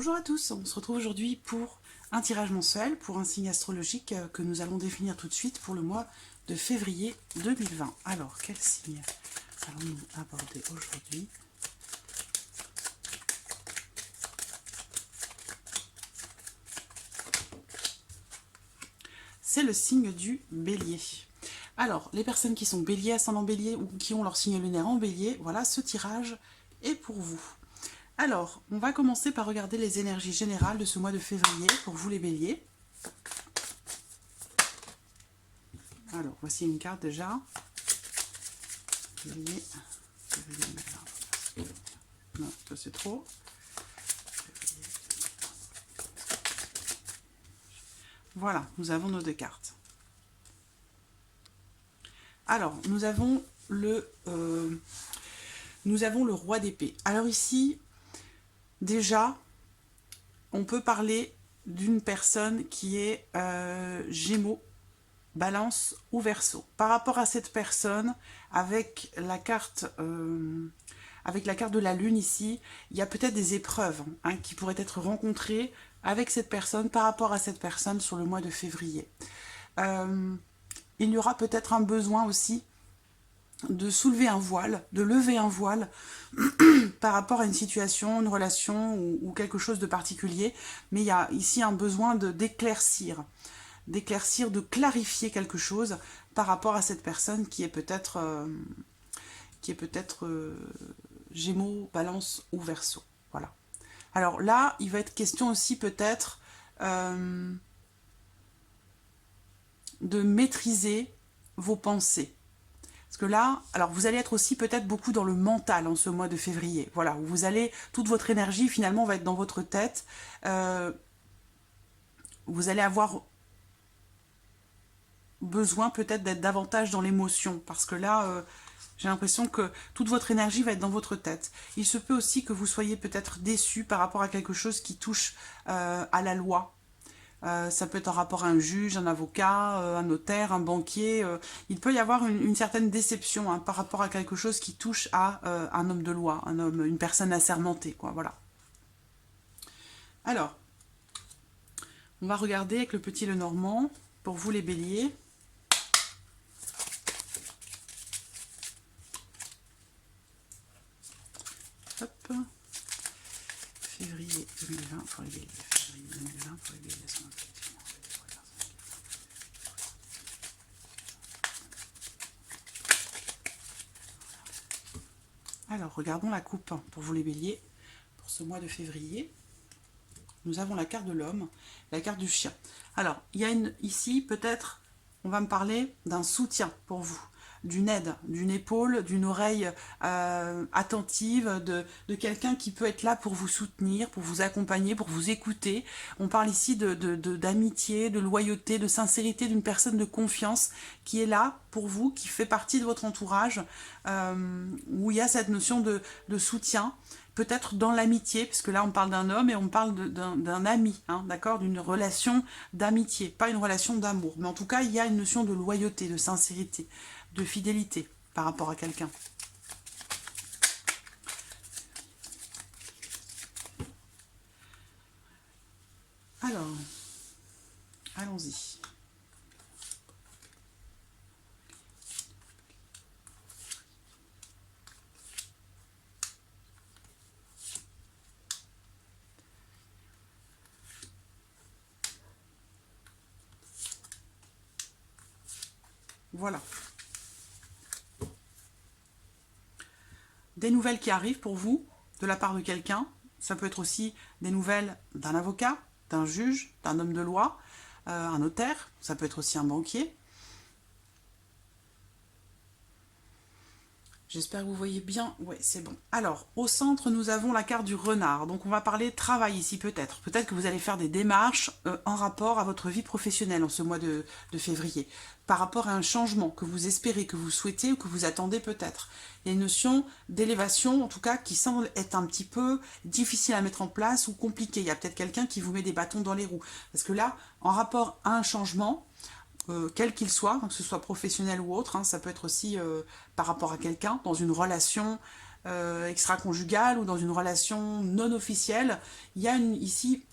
Bonjour à tous, on se retrouve aujourd'hui pour un tirage mensuel, pour un signe astrologique que nous allons définir tout de suite pour le mois de février 2020. Alors, quel signe allons-nous aborder aujourd'hui? C'est le signe du bélier. Alors, les personnes qui sont bélier, ascendant bélier ou qui ont leur signe lunaire en bélier, voilà, ce tirage est pour vous. Alors, on va commencer par regarder les énergies générales de ce mois de février pour vous les béliers. Alors, voici une carte déjà. Bélier. Non, ça c'est trop. Voilà, nous avons nos deux cartes. Alors, nous avons le roi d'épée. Alors ici, déjà, on peut parler d'une personne qui est Gémeaux, Balance ou Verseau. Par rapport à cette personne, avec la carte de la Lune ici, il y a peut-être des épreuves qui pourraient être rencontrées avec cette personne, par rapport à cette personne sur le mois de février. Il y aura peut-être un besoin aussi de soulever un voile, de lever un voile par rapport à une situation, une relation ou quelque chose de particulier. Mais il y a ici un besoin d'éclaircir, de clarifier quelque chose par rapport à cette personne qui est peut-être Gémeaux, Balance ou Verseau. Voilà. Alors là, il va être question aussi peut-être de maîtriser vos pensées. Parce que là, alors vous allez être aussi peut-être beaucoup dans le mental en ce mois de février. Voilà, où vous allez, toute votre énergie finalement va être dans votre tête. Vous allez avoir besoin peut-être d'être davantage dans l'émotion. Parce que là, j'ai l'impression que toute votre énergie va être dans votre tête. Il se peut aussi que vous soyez peut-être déçu par rapport à quelque chose qui touche à la loi. Ça peut être en rapport à un juge, un avocat, un notaire, un banquier. Il peut y avoir une certaine déception par rapport à quelque chose qui touche à un homme de loi, une personne assermentée, quoi, voilà. Alors, on va regarder avec le petit Lenormand, pour vous les béliers. Hop. Février 2020 pour les béliers. Février 2020 pour les béliers. Alors, regardons la coupe pour vous les béliers, pour ce mois de février. Nous avons la carte de l'homme, la carte du chien. Alors, il y a ici, peut-être, on va me parler d'un soutien pour vous, d'une aide, d'une épaule, d'une oreille attentive, de quelqu'un qui peut être là pour vous soutenir, pour vous accompagner, pour vous écouter. On parle ici d'amitié, de loyauté, de sincérité, d'une personne de confiance qui est là pour vous, qui fait partie de votre entourage, où il y a cette notion de soutien, peut-être dans l'amitié, parce que là on parle d'un homme et on parle d'un ami, d'accord, d'une relation d'amitié, pas une relation d'amour. Mais en tout cas, il y a une notion de loyauté, de sincérité, de fidélité par rapport à quelqu'un. Alors, allons-y. Voilà. Des nouvelles qui arrivent pour vous, de la part de quelqu'un. Ça peut être aussi des nouvelles d'un avocat, d'un juge, d'un homme de loi, un notaire. Ça peut être aussi un banquier. J'espère que vous voyez bien. Oui, c'est bon. Alors, au centre, nous avons la carte du renard. Donc, on va parler travail ici, peut-être. Peut-être que vous allez faire des démarches en rapport à votre vie professionnelle en ce mois de février. Par rapport à un changement que vous espérez, que vous souhaitez ou que vous attendez peut-être. Il y a une notion d'élévation, en tout cas, qui semble être un petit peu difficile à mettre en place ou compliquée. Il y a peut-être quelqu'un qui vous met des bâtons dans les roues. Parce que là, en rapport à un changement, quel qu'il soit, que ce soit professionnel ou autre, ça peut être aussi par rapport à quelqu'un, dans une relation, extra-conjugale ou dans une relation non officielle, il y a ici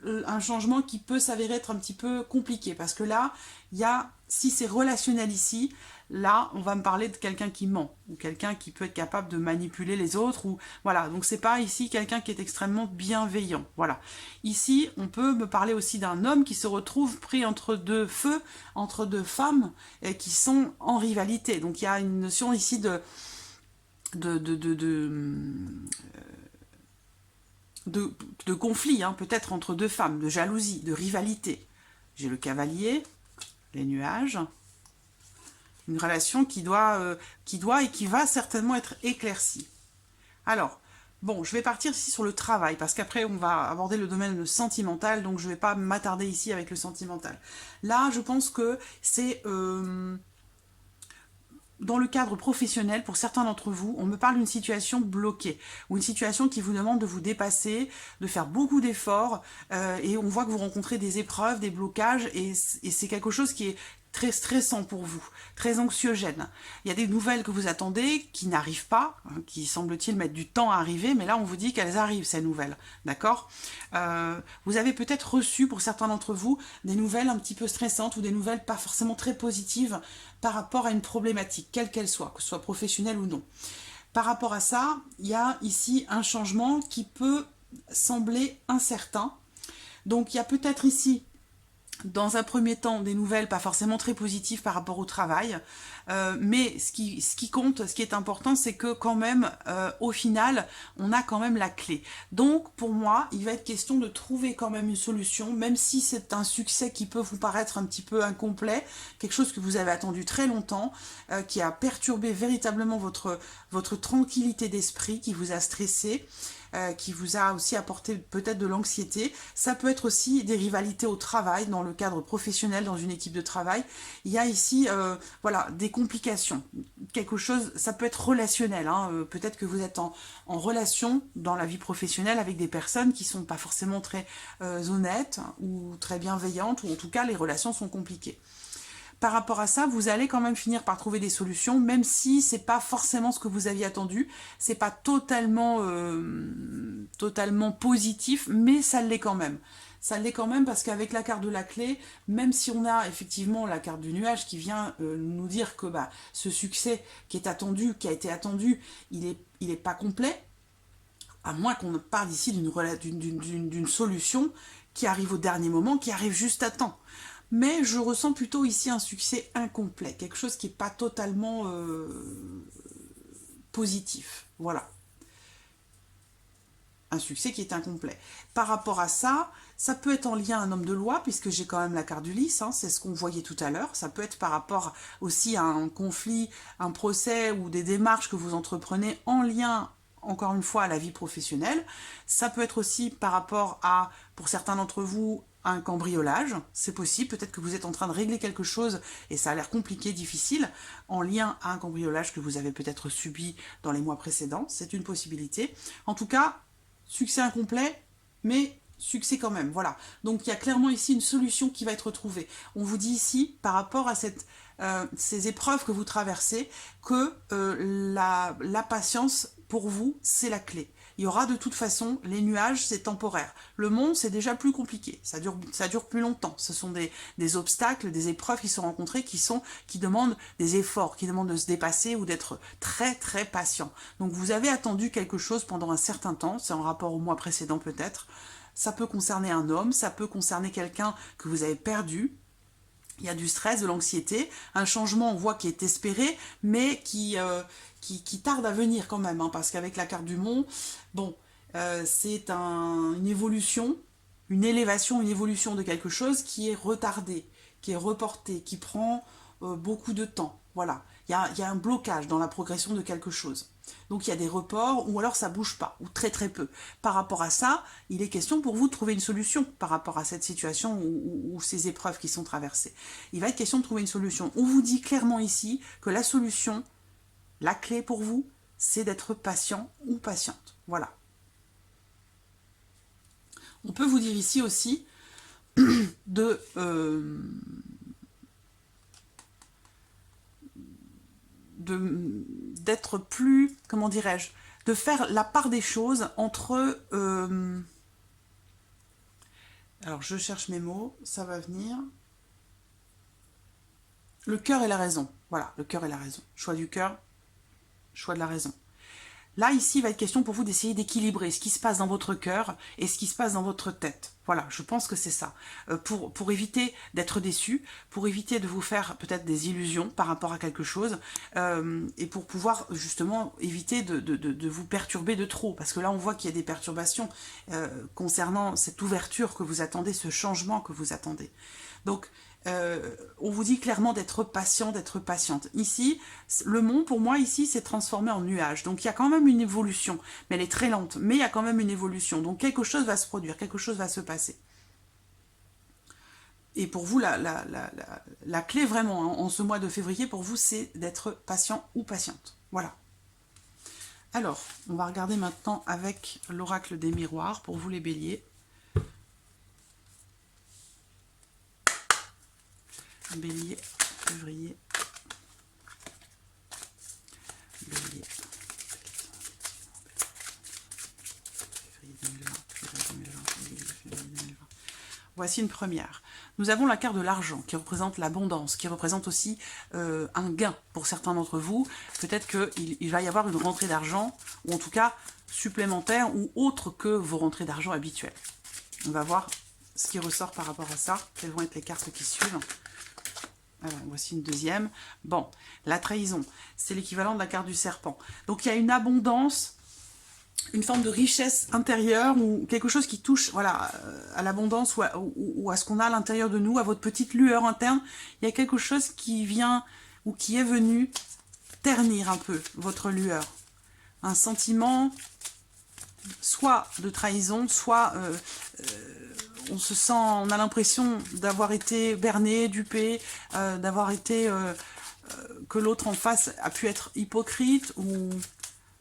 un changement qui peut s'avérer être un petit peu compliqué. Parce que là, il y a, si c'est relationnel ici, là, on va me parler de quelqu'un qui ment, ou quelqu'un qui peut être capable de manipuler les autres, ou voilà. Donc c'est pas ici quelqu'un qui est extrêmement bienveillant. Voilà. Ici, on peut me parler aussi d'un homme qui se retrouve pris entre deux feux, entre deux femmes, et qui sont en rivalité. Donc il y a une notion ici de conflit, hein, peut-être entre deux femmes, de jalousie, de rivalité. J'ai le cavalier, les nuages, une relation qui doit et qui va certainement être éclaircie. Alors, bon, je vais partir ici sur le travail, parce qu'après on va aborder le domaine sentimental, donc je ne vais pas m'attarder ici avec le sentimental. Là, je pense que c'est... dans le cadre professionnel, pour certains d'entre vous, on me parle d'une situation bloquée, ou une situation qui vous demande de vous dépasser, de faire beaucoup d'efforts, et on voit que vous rencontrez des épreuves, des blocages, et c'est quelque chose qui est très stressant pour vous, très anxiogène. Il y a des nouvelles que vous attendez qui n'arrivent pas, hein, qui semble-t-il mettre du temps à arriver, mais là on vous dit qu'elles arrivent, ces nouvelles, d'accord? Vous avez peut-être reçu, pour certains d'entre vous, des nouvelles un petit peu stressantes ou des nouvelles pas forcément très positives par rapport à une problématique, quelle qu'elle soit, que ce soit professionnelle ou non. Par rapport à ça, il y a ici un changement qui peut sembler incertain. Donc il y a peut-être ici, dans un premier temps, des nouvelles pas forcément très positives par rapport au travail, mais ce qui compte, ce qui est important, c'est que quand même, au final, on a quand même la clé. Donc, pour moi, il va être question de trouver quand même une solution, même si c'est un succès qui peut vous paraître un petit peu incomplet, quelque chose que vous avez attendu très longtemps, qui a perturbé véritablement votre tranquillité d'esprit, qui vous a stressé, qui vous a aussi apporté peut-être de l'anxiété. Ça peut être aussi des rivalités au travail, dans le cadre professionnel, dans une équipe de travail. Il y a ici voilà, des complications. Quelque chose, ça peut être relationnel. Hein. Peut-être que vous êtes en relation dans la vie professionnelle avec des personnes qui ne sont pas forcément très honnêtes ou très bienveillantes, ou en tout cas les relations sont compliquées. Par rapport à ça, vous allez quand même finir par trouver des solutions, même si c'est pas forcément ce que vous aviez attendu, c'est pas totalement positif, mais ça l'est quand même. Ça l'est quand même parce qu'avec la carte de la clé, même si on a effectivement la carte du nuage qui vient nous dire que ce succès qui est attendu, qui a été attendu, il est pas complet, à moins qu'on parle ici d'une solution qui arrive au dernier moment, qui arrive juste à temps. Mais je ressens plutôt ici un succès incomplet, quelque chose qui n'est pas totalement positif. Voilà. Un succès qui est incomplet. Par rapport à ça, ça peut être en lien à un homme de loi, puisque j'ai quand même la carte du lys, hein, c'est ce qu'on voyait tout à l'heure. Ça peut être par rapport aussi à un conflit, un procès ou des démarches que vous entreprenez en lien, encore une fois, à la vie professionnelle. Ça peut être aussi par rapport à, pour certains d'entre vous, un cambriolage, c'est possible, peut-être que vous êtes en train de régler quelque chose et ça a l'air compliqué, difficile, en lien à un cambriolage que vous avez peut-être subi dans les mois précédents, c'est une possibilité. En tout cas, succès incomplet, mais succès quand même, voilà. Donc il y a clairement ici une solution qui va être trouvée. On vous dit ici, par rapport à ces épreuves que vous traversez, que la patience, pour vous, c'est la clé. Il y aura de toute façon, les nuages, c'est temporaire. Le monde, c'est déjà plus compliqué. Ça dure plus longtemps. Ce sont des obstacles, des épreuves qui sont rencontrées, qui demandent des efforts, qui demandent de se dépasser ou d'être très, très patient. Donc, vous avez attendu quelque chose pendant un certain temps. C'est en rapport au mois précédent, peut-être. Ça peut concerner un homme, ça peut concerner quelqu'un que vous avez perdu. Il y a du stress, de l'anxiété, un changement, on voit, qui est espéré, mais qui tarde à venir quand même, hein, parce qu'avec la carte du Mont, bon, c'est une évolution, une élévation, une évolution de quelque chose qui est retardé, qui est reporté, qui prend beaucoup de temps. Voilà, il y a un blocage dans la progression de quelque chose. Donc il y a des reports, ou alors ça bouge pas, ou très très peu. Par rapport à ça, il est question pour vous de trouver une solution par rapport à cette situation ou ces épreuves qui sont traversées. Il va être question de trouver une solution. On vous dit clairement ici que la solution, la clé pour vous, c'est d'être patient ou patiente. Voilà. On peut vous dire ici aussi de... d'être plus, comment dirais-je, de faire la part des choses entre... alors, je cherche mes mots, ça va venir. Le cœur et la raison. Voilà, le cœur et la raison. Choix du cœur, choix de la raison. Là, ici, il va être question pour vous d'essayer d'équilibrer ce qui se passe dans votre cœur et ce qui se passe dans votre tête. Voilà, je pense que c'est ça. Pour éviter d'être déçu, pour éviter de vous faire peut-être des illusions par rapport à quelque chose, et pour pouvoir justement éviter de vous perturber de trop. Parce que là, on voit qu'il y a des perturbations concernant cette ouverture que vous attendez, ce changement que vous attendez. Donc, on vous dit clairement d'être patient, d'être patiente. Ici, le monde, pour moi, ici, s'est transformé en nuage. Donc, il y a quand même une évolution. Mais elle est très lente. Mais il y a quand même une évolution. Donc, quelque chose va se produire. Quelque chose va se passer. Et pour vous, la clé, vraiment, en ce mois de février, pour vous, c'est d'être patient ou patiente. Voilà. Alors, on va regarder maintenant avec l'oracle des miroirs, pour vous les béliers. Bélier, février, bélier, février 2020, février 2020. Voici une première. Nous avons la carte de l'argent qui représente l'abondance, qui représente aussi un gain pour certains d'entre vous. Peut-être qu'il va y avoir une rentrée d'argent, ou en tout cas supplémentaire, ou autre que vos rentrées d'argent habituelles. On va voir ce qui ressort par rapport à ça. Quelles vont être les cartes qui suivent. Alors, voici une deuxième. Bon, la trahison, c'est l'équivalent de la carte du serpent. Donc, il y a une abondance, une forme de richesse intérieure ou quelque chose qui touche voilà, à l'abondance ou à ce qu'on a à l'intérieur de nous, à votre petite lueur interne. Il y a quelque chose qui vient ou qui est venu ternir un peu votre lueur. Un sentiment soit de trahison, soit... on se sent, on a l'impression d'avoir été berné, dupé, d'avoir été, que l'autre en face a pu être hypocrite, ou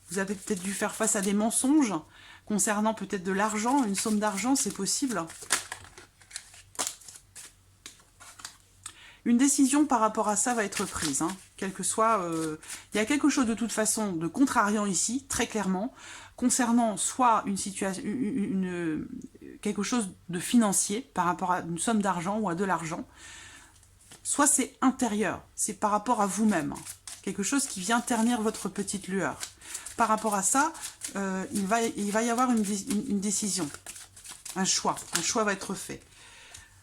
vous avez peut-être dû faire face à des mensonges concernant peut-être de l'argent, une somme d'argent, c'est possible. Une décision par rapport à ça va être prise, hein, quel que soit... il y a quelque chose de toute façon de contrariant ici, très clairement, concernant soit une situation, quelque chose de financier par rapport à une somme d'argent ou à de l'argent, soit c'est intérieur, c'est par rapport à vous-même, quelque chose qui vient ternir votre petite lueur. Par rapport à ça, il va y avoir une décision, un choix va être fait.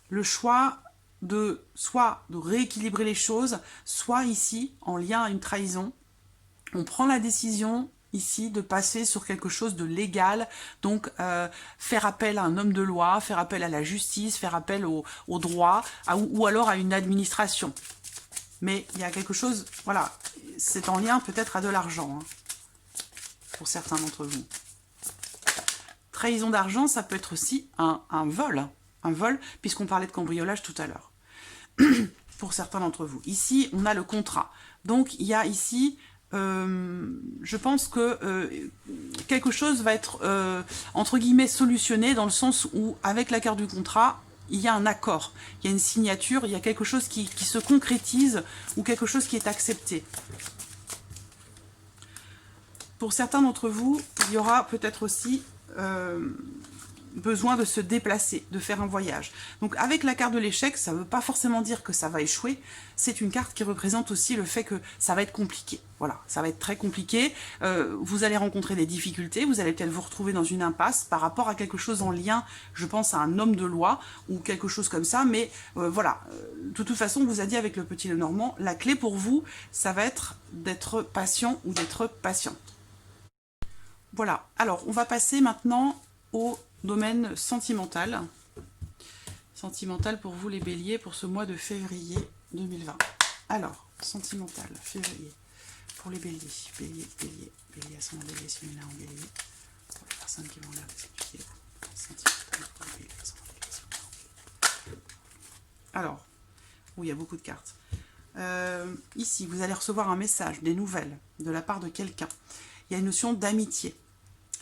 Le choix de soit de rééquilibrer les choses, soit ici, en lien à une trahison, on prend la décision ici de passer sur quelque chose de légal, donc faire appel à un homme de loi, faire appel à la justice, faire appel au droit, ou alors à une administration. Mais il y a quelque chose, voilà, c'est en lien peut-être à de l'argent, hein, pour certains d'entre vous. Trahison d'argent, ça peut être aussi un vol, puisqu'on parlait de cambriolage tout à l'heure, pour certains d'entre vous. Ici, on a le contrat. Donc, il y a ici... je pense que quelque chose va être, entre guillemets, solutionné dans le sens où, avec la carte du contrat, il y a un accord, il y a une signature, il y a quelque chose qui se concrétise ou quelque chose qui est accepté. Pour certains d'entre vous, il y aura peut-être aussi besoin de se déplacer, de faire un voyage. Donc avec la carte de l'échec, ça ne veut pas forcément dire que ça va échouer, c'est une carte qui représente aussi le fait que ça va être compliqué. Voilà, ça va être très compliqué, vous allez rencontrer des difficultés, vous allez peut-être vous retrouver dans une impasse par rapport à quelque chose en lien, je pense à un homme de loi ou quelque chose comme ça, mais voilà, de toute façon, on vous a dit avec le petit Lenormand, la clé pour vous, ça va être d'être patient ou d'être patiente. Voilà, alors on va passer maintenant au domaine sentimental. Sentimental pour vous les béliers pour ce mois de février 2020. Alors, sentimental, février, pour les béliers. Bélier, ascendant bélier, si lunaire en bélier. Pour les personnes qui vont l'air d'étudier. Sentimental pour les béliers, ascendant bélier, si lunaire en bélier. Alors, oui, il y a beaucoup de cartes. Ici, vous allez recevoir un message, des nouvelles de la part de quelqu'un. Il y a une notion d'amitié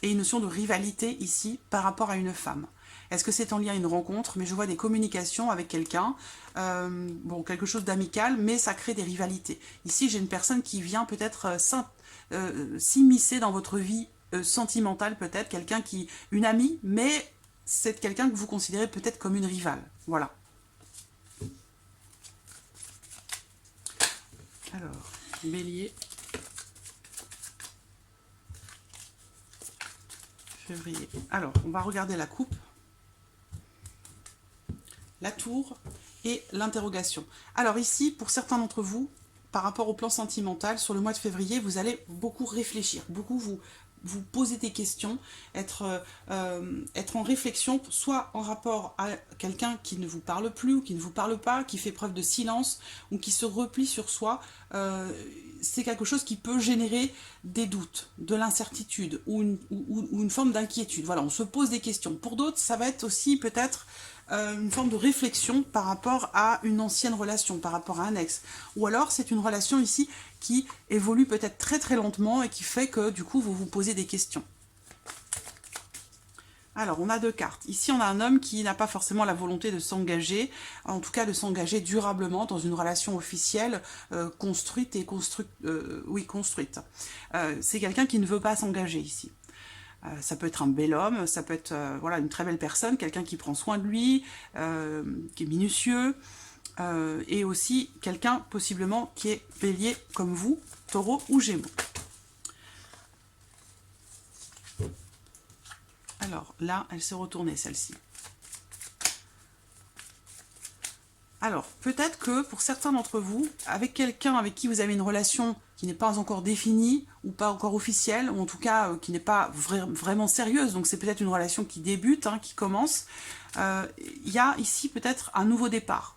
et une notion de rivalité ici par rapport à une femme. Est-ce que c'est en lien à une rencontre? Mais je vois des communications avec quelqu'un, bon, quelque chose d'amical, mais ça crée des rivalités. Ici, j'ai une personne qui vient peut-être s'immiscer dans votre vie sentimentale, peut-être, quelqu'un qui... une amie, mais c'est quelqu'un que vous considérez peut-être comme une rivale. Voilà. Alors, Bélier, février. Alors, on va regarder la coupe, la tour et l'interrogation. Alors ici, pour certains d'entre vous, par rapport au plan sentimental, sur le mois de février, vous allez beaucoup réfléchir, beaucoup vous poser des questions, être en réflexion, soit en rapport à quelqu'un qui ne vous parle plus, ou qui ne vous parle pas, qui fait preuve de silence, ou qui se replie sur soi. C'est quelque chose qui peut générer des doutes, de l'incertitude, ou une forme d'inquiétude. Voilà, on se pose des questions. Pour d'autres, ça va être aussi peut-être une forme de réflexion par rapport à une ancienne relation, par rapport à un ex. Ou alors c'est une relation ici qui évolue peut-être très très lentement et qui fait que du coup vous vous posez des questions. Alors on a deux cartes. Ici on a un homme qui n'a pas forcément la volonté de s'engager, en tout cas de s'engager durablement dans une relation officielle construite et construite. C'est quelqu'un qui ne veut pas s'engager ici. Ça peut être un bel homme, ça peut être voilà, une très belle personne, quelqu'un qui prend soin de lui, qui est minutieux, et aussi quelqu'un possiblement qui est bélier comme vous, taureau ou gémeaux. Alors là, elle s'est retournée celle-ci. Alors, peut-être que pour certains d'entre vous, avec quelqu'un avec qui vous avez une relation qui n'est pas encore définie, ou pas encore officielle, ou en tout cas qui n'est pas vraiment sérieuse, donc c'est peut-être une relation qui débute, hein, qui commence, il y a ici peut-être un nouveau départ.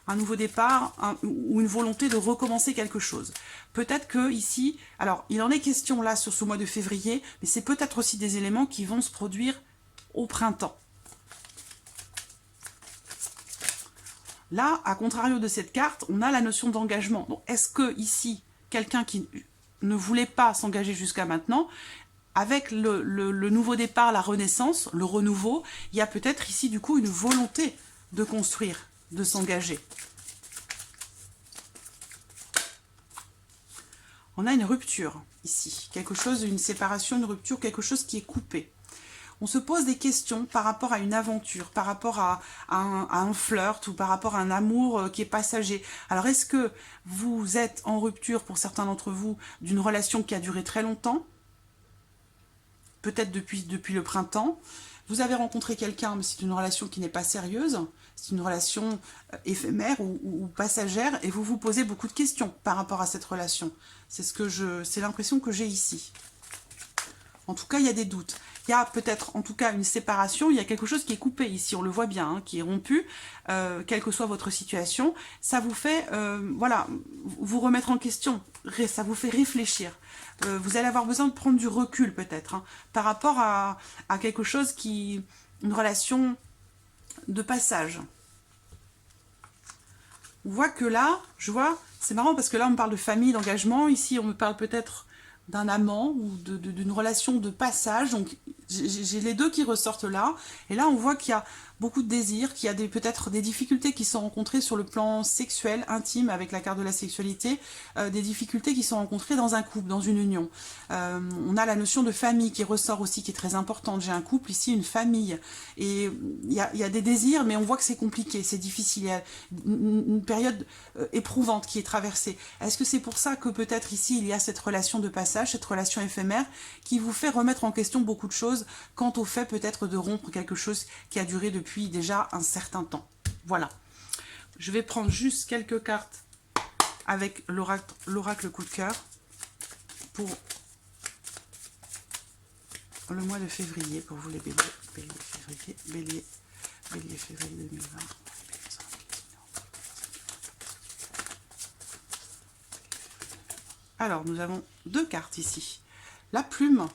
Un nouveau départ ou une volonté de recommencer quelque chose. Peut-être que ici, alors il en est question là sur ce mois de février, mais c'est peut-être aussi des éléments qui vont se produire au printemps. Là, à contrario de cette carte, on a la notion d'engagement. Donc, est-ce que ici, quelqu'un qui ne voulait pas s'engager jusqu'à maintenant, avec le nouveau départ, la renaissance, le renouveau, il y a peut-être ici, du coup, une volonté de construire, de s'engager. On a une rupture, ici. Quelque chose, une séparation, une rupture, quelque chose qui est coupé. On se pose des questions par rapport à une aventure, par rapport à un flirt ou par rapport à un amour qui est passager. Alors, est-ce que vous êtes en rupture, pour certains d'entre vous, d'une relation qui a duré très longtemps? Peut-être depuis le printemps. Vous avez rencontré quelqu'un, mais c'est une relation qui n'est pas sérieuse. C'est une relation éphémère ou passagère. Et vous vous posez beaucoup de questions par rapport à cette relation. C'est l'impression que j'ai ici. En tout cas, il y a des doutes. Il y a peut-être, en tout cas, une séparation. Il y a quelque chose qui est coupé ici, on le voit bien, hein, qui est rompu, quelle que soit votre situation. Ça vous fait, voilà, vous remettre en question. Ça vous fait réfléchir. Vous allez avoir besoin de prendre du recul, peut-être, hein, par rapport à quelque chose qui... une relation de passage. On voit que là, je vois, c'est marrant parce que là, on me parle de famille, d'engagement. Ici, on me parle peut-être d'un amant ou d'une relation de passage. Donc, j'ai les deux qui ressortent là. Et là, on voit qu'il y a beaucoup de désirs, qu'il y a peut-être des difficultés qui sont rencontrées sur le plan sexuel, intime, avec la carte de la sexualité, des difficultés qui sont rencontrées dans un couple, dans une union. On a la notion de famille qui ressort aussi, qui est très importante. J'ai un couple ici, une famille. Et il y a des désirs, mais on voit que c'est compliqué, c'est difficile. Il y a une période éprouvante qui est traversée. Est-ce que c'est pour ça que peut-être ici, il y a cette relation de passage, cette relation éphémère, qui vous fait remettre en question beaucoup de choses quant au fait peut-être de rompre quelque chose qui a duré depuis déjà un certain temps. Voilà. Je vais prendre juste quelques cartes avec l'oracle coup de cœur pour le mois de février, pour vous les béliers. Bélier, février 2020. Alors, nous avons deux cartes ici. La plume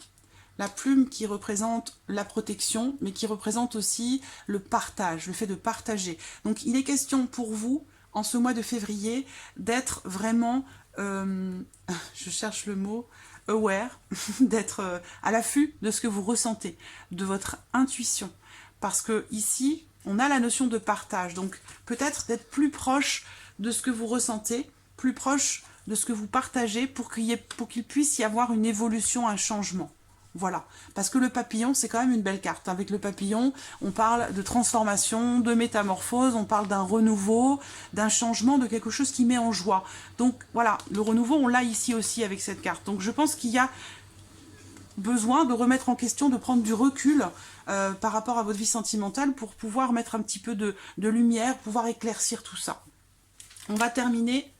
qui représente la protection, mais qui représente aussi le partage, le fait de partager. Donc, il est question pour vous, en ce mois de février, d'être vraiment, je cherche le mot, aware, d'être à l'affût de ce que vous ressentez, de votre intuition. parce que ici, on a la notion de partage. Donc, peut-être d'être plus proche de ce que vous ressentez, plus proche de ce que vous partagez pour qu'il puisse y avoir une évolution, un changement. Voilà, parce que le papillon, c'est quand même une belle carte. Avec le papillon, on parle de transformation, de métamorphose, on parle d'un renouveau, d'un changement, de quelque chose qui met en joie. Donc voilà, le renouveau, on l'a ici aussi avec cette carte. Donc je pense qu'il y a besoin de remettre en question, de prendre du recul par rapport à votre vie sentimentale pour pouvoir mettre un petit peu de lumière, pouvoir éclaircir tout ça. On va terminer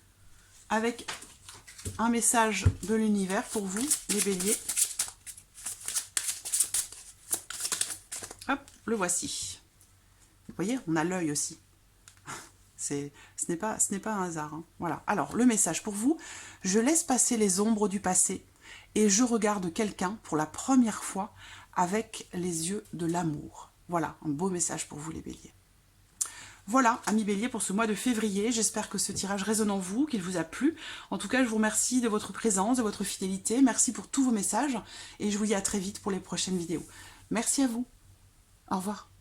avec un message de l'univers pour vous, les béliers. Hop, le voici. Vous voyez, on a l'œil aussi. Ce n'est pas un hasard. Hein. Voilà. Alors, le message pour vous. Je laisse passer les ombres du passé et je regarde quelqu'un pour la première fois avec les yeux de l'amour. Voilà, un beau message pour vous les béliers. Voilà, amis béliers, pour ce mois de février. J'espère que ce tirage résonne en vous, qu'il vous a plu. En tout cas, je vous remercie de votre présence, de votre fidélité. Merci pour tous vos messages et je vous dis à très vite pour les prochaines vidéos. Merci à vous. Au revoir.